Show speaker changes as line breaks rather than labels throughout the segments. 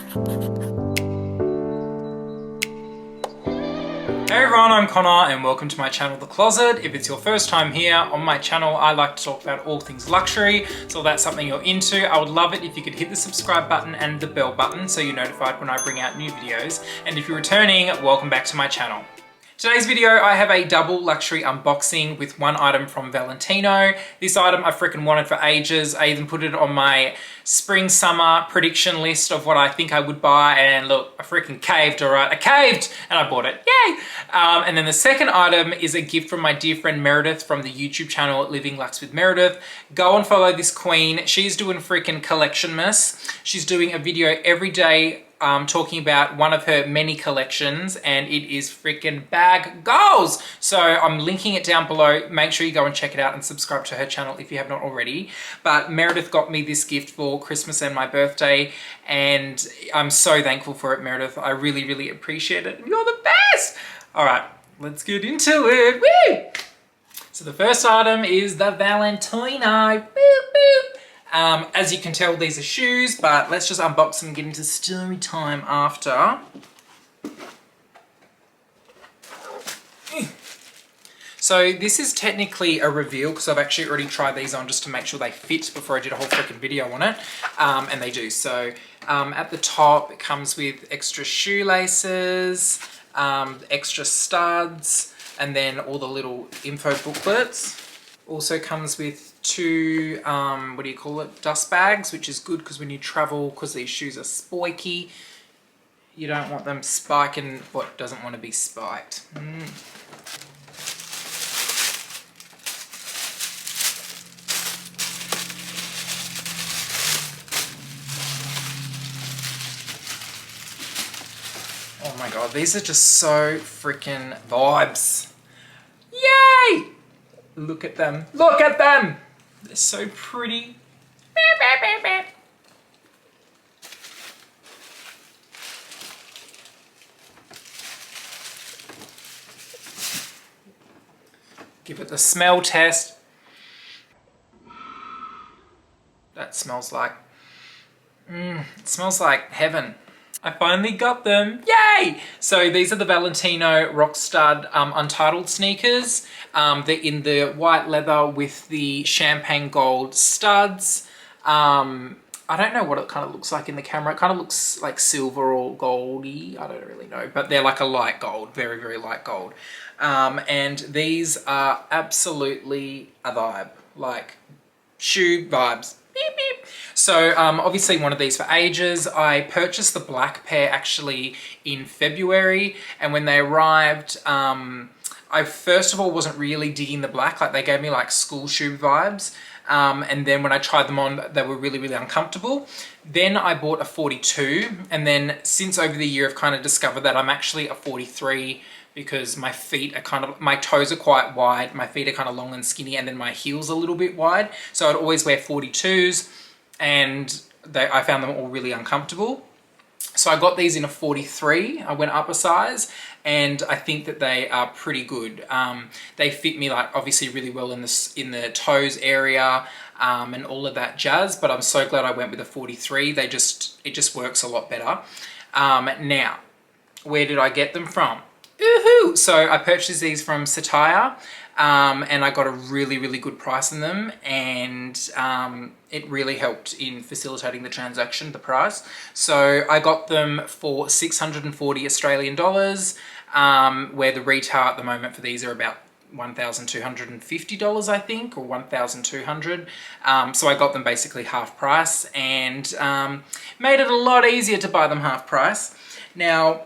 Hey everyone, I'm Connor and welcome to my channel, The Closet. If it's your first time here on my channel, I like to talk about all things luxury. So if that's something you're into, I would love it if you could hit the subscribe button and the bell button so you're notified when I bring out new videos. And if you're returning, welcome back to my channel. Today's video, I have a double luxury unboxing with one item from Valentino. This item I freaking wanted for ages. I even put it on my spring summer prediction list of what I think I would buy, and look, I freaking caved, all right? I caved and I bought it, yay! And then the second item is a gift from my dear friend Meredith from the YouTube channel Living Luxe with Meredith. Go and follow this queen. She's doing freaking collectionmas. She's doing a video every day talking about one of her many collections, and it is freaking bag goals. So I'm linking it down below. Make sure you go and check it out and subscribe to her channel if you have not already. But Meredith got me this gift for Christmas and my birthday, and I'm so thankful for it, Meredith. I really, really appreciate it. You're the best. All right, let's get into it. Woo! So the first item is the Valentino. Boop, boop. As you can tell, these are shoes, but let's just unbox them and get into story time after. So this is technically a reveal because I've actually already tried these on just to make sure they fit before I did a whole freaking video on it, and they do. So at the top, it comes with extra shoelaces, extra studs, and then all the little info booklets. Also comes with two, what do you call it, dust bags, which is good because when you travel, because these shoes are spiky, you don't want them spiking what doesn't want to be spiked. Oh my god, these are just so freaking vibes. Yay! Look at them. Look at them! They're so pretty. Give it the smell test. That smells like... it smells like heaven. I finally got them, yay! So these are the Valentino Rockstud Untitled sneakers. They're in the white leather with the champagne gold studs. I don't know what it kind of looks like in the camera. It kind of looks like silver or goldy. I don't really know, but they're like a light gold, very, very light gold. And these are absolutely a vibe, like shoe vibes. Beep, beep. So obviously one of these for ages. I purchased the black pair actually in February, and when they arrived, I first of all wasn't really digging the black. Like, they gave me like school shoe vibes, and then when I tried them on, they were really, really uncomfortable. Then I bought a 42, and then since over the year I've kind of discovered that I'm actually a 43 because my feet are kind of, my toes are quite wide, my feet are kind of long and skinny, and then my heels are a little bit wide. So I'd always wear 42s, and I found them all really uncomfortable. So I got these in a 43. I went up a size, and I think that they are pretty good. They fit me like obviously really well in the toes area, and all of that jazz, but I'm so glad I went with a 43. It just works a lot better. Now, where did I get them from? Woohoo! So I purchased these from Satire, and I got a really, really good price on them, and it really helped in facilitating the transaction, the price. So I got them for 640 Australian dollars, where the retail at the moment for these are about $1,250, I think, or 1,200. So I got them basically half price, and made it a lot easier to buy them half price. Now,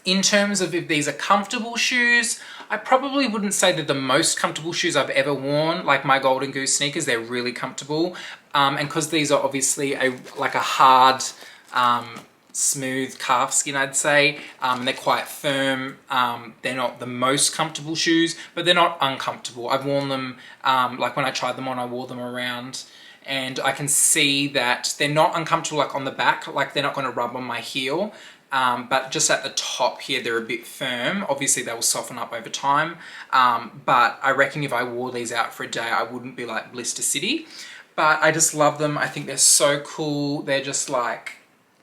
in terms of if these are comfortable shoes, I probably wouldn't say they're the most comfortable shoes I've ever worn. Like my Golden Goose sneakers, they're really comfortable. And because these are obviously like a hard, smooth calf skin, I'd say, and they're quite firm, they're not the most comfortable shoes, but they're not uncomfortable. I've worn them, like when I tried them on, I wore them around, and I can see that they're not uncomfortable like on the back, like they're not going to rub on my heel. But just at the top here, they're a bit firm. Obviously, they will soften up over time. But I reckon if I wore these out for a day, I wouldn't be like Blister City. But I just love them. I think they're so cool. They're just like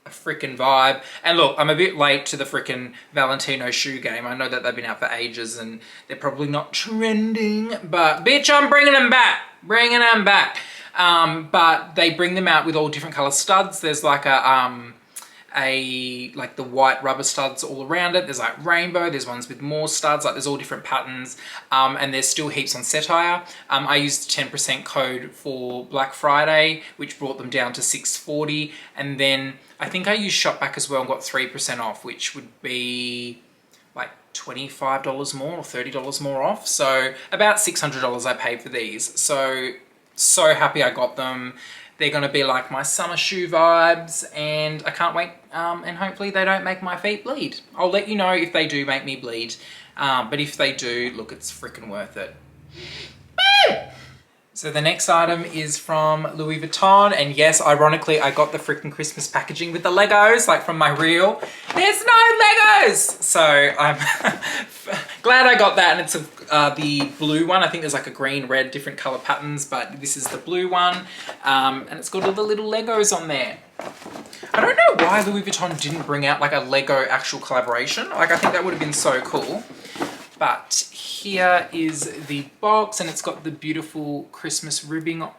a freaking vibe. And look, I'm a bit late to the freaking Valentino shoe game. I know that they've been out for ages and they're probably not trending, but bitch, I'm bringing them back. Bringing them back. But they bring them out with all different color studs. There's like like the white rubber studs all around it. There's like rainbow, there's ones with more studs, like there's all different patterns, and there's still heaps on Satire. I used 10% code for Black Friday, which brought them down to $640, and then I think I used Shopback as well and got 3% off, which would be like $25 more or $30 more off. So about $600 I paid for these. So happy I got them. They're going to be like my summer shoe vibes, and I can't wait, and hopefully they don't make my feet bleed. I'll let you know if they do make me bleed, but if they do, look, it's freaking worth it. So the next item is from Louis Vuitton, and yes, ironically, I got the freaking Christmas packaging with the Legos, like from my reel. There's no Legos! So I'm glad I got that, and it's the blue one. I think there's like a green, red, different color patterns, but this is the blue one, and it's got all the little Legos on there. I don't know why Louis Vuitton didn't bring out like a Lego actual collaboration. Like, I think that would have been so cool. But here is the box, and it's got the beautiful Christmas ribbon on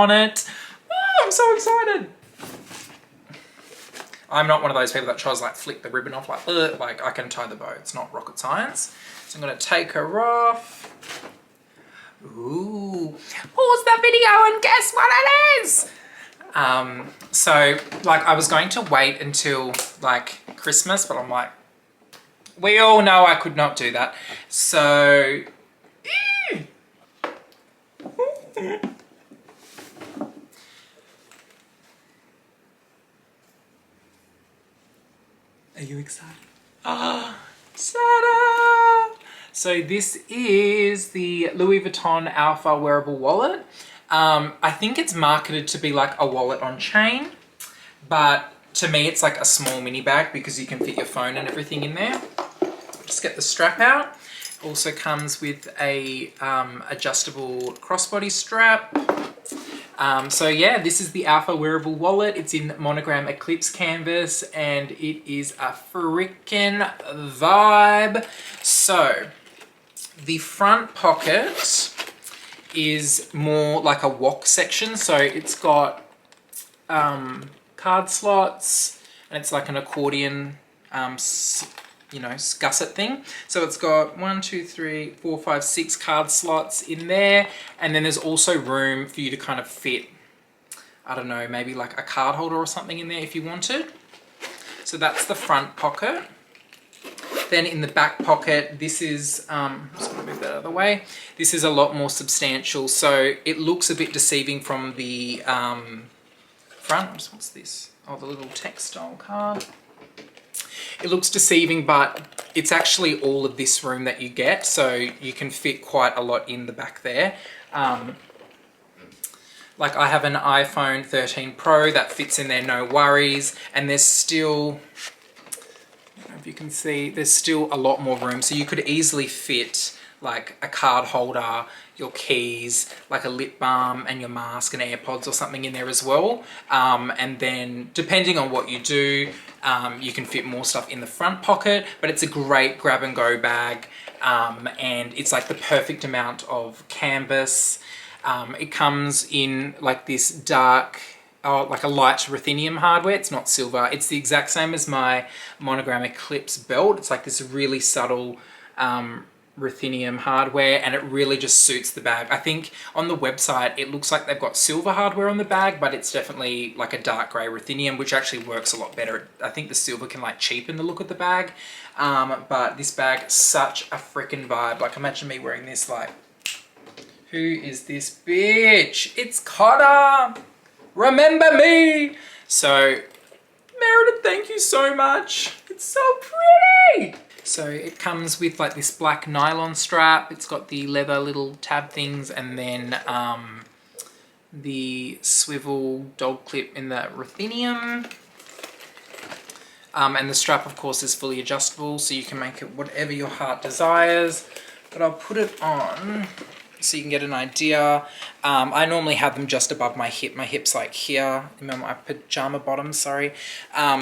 it. Oh, I'm so excited. I'm not one of those people that tries to like flick the ribbon off like I can tie the bow. It's not rocket science. So I'm gonna take her off. Ooh, pause the video and guess what it is. So like I was going to wait until like Christmas, but I'm like, we all know I could not do that. So, are you excited? Ah, ta-da! So this is the Louis Vuitton Alpha wearable wallet. I think it's marketed to be like a wallet on chain, but to me it's like a small mini bag because you can fit your phone and everything in there. Just get the strap out. Also comes with a adjustable crossbody strap. So yeah, this is the Alpha wearable wallet. It's in Monogram Eclipse canvas, and it is a freaking vibe. So the front pocket is more like a wok section. So it's got card slots, and it's like an accordion you know, gusset thing. So it's got 1, 2, 3, 4, 5, 6 card slots in there. And then there's also room for you to kind of fit, I don't know, maybe like a card holder or something in there if you wanted. So that's the front pocket. Then in the back pocket, this is, I'm just gonna move that out of the way. This is a lot more substantial. So it looks a bit deceiving from the front. What's this? Oh, the little textile card. It looks deceiving, but it's actually all of this room that you get, so you can fit quite a lot in the back there. Like I have an iPhone 13 Pro that fits in there, no worries, and there's still, I don't know if you can see, there's still a lot more room, so you could easily fit like a card holder, your keys, like a lip balm and your mask and AirPods or something in there as well. And then depending on what you do, you can fit more stuff in the front pocket, but it's a great grab and go bag. And it's like the perfect amount of canvas. It comes in like this dark, like a light ruthenium hardware. It's not silver. It's the exact same as my Monogram Eclipse belt. It's like this really subtle, ruthenium hardware, and it really just suits the bag. I think on the website it looks like they've got silver hardware on the bag, but it's definitely like a dark grey ruthenium, which actually works a lot better. I think the silver can like cheapen the look of the bag, but this bag, such a freaking vibe. Like imagine me wearing this, like, who is this bitch? It's Connor! Remember me! So Meredith, thank you so much. It's so pretty! So it comes with like this black nylon strap. It's got the leather little tab things, and then the swivel dog clip in the ruthenium. And the strap, of course, is fully adjustable, so you can make it whatever your heart desires. But I'll put it on so you can get an idea. I normally have them just above my hip. My hip's like here, my pajama bottoms, sorry.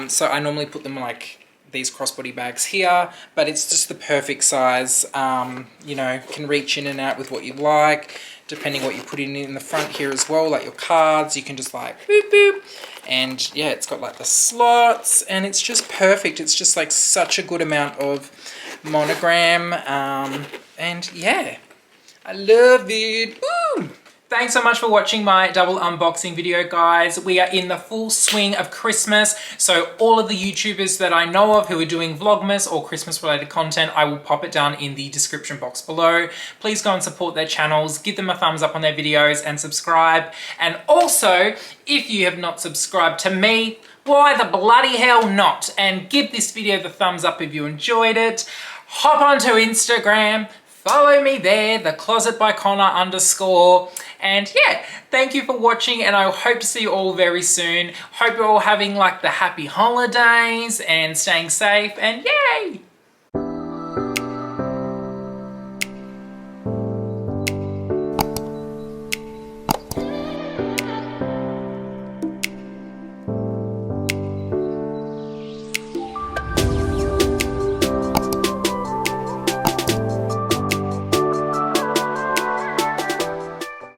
So I normally put them like these crossbody bags here, but it's just the perfect size. You know, can reach in and out with what you like, depending what you put in the front here as well, like your cards, you can just like boop boop. And yeah, it's got like the slots, and it's just perfect. It's just like such a good amount of monogram, and yeah, I love it. Woo! Thanks so much for watching my double unboxing video, guys. We are in the full swing of Christmas, so all of the YouTubers that I know of who are doing Vlogmas or Christmas related content, I will pop it down in the description box below. Please go and support their channels, give them a thumbs up on their videos and subscribe. And also, if you have not subscribed to me, why the bloody hell not? And give this video the thumbs up if you enjoyed it. Hop onto Instagram, follow me there, theclosetbyconnor_. And yeah, thank you for watching, and I hope to see you all very soon. Hope you're all having like the happy holidays and staying safe, and yay!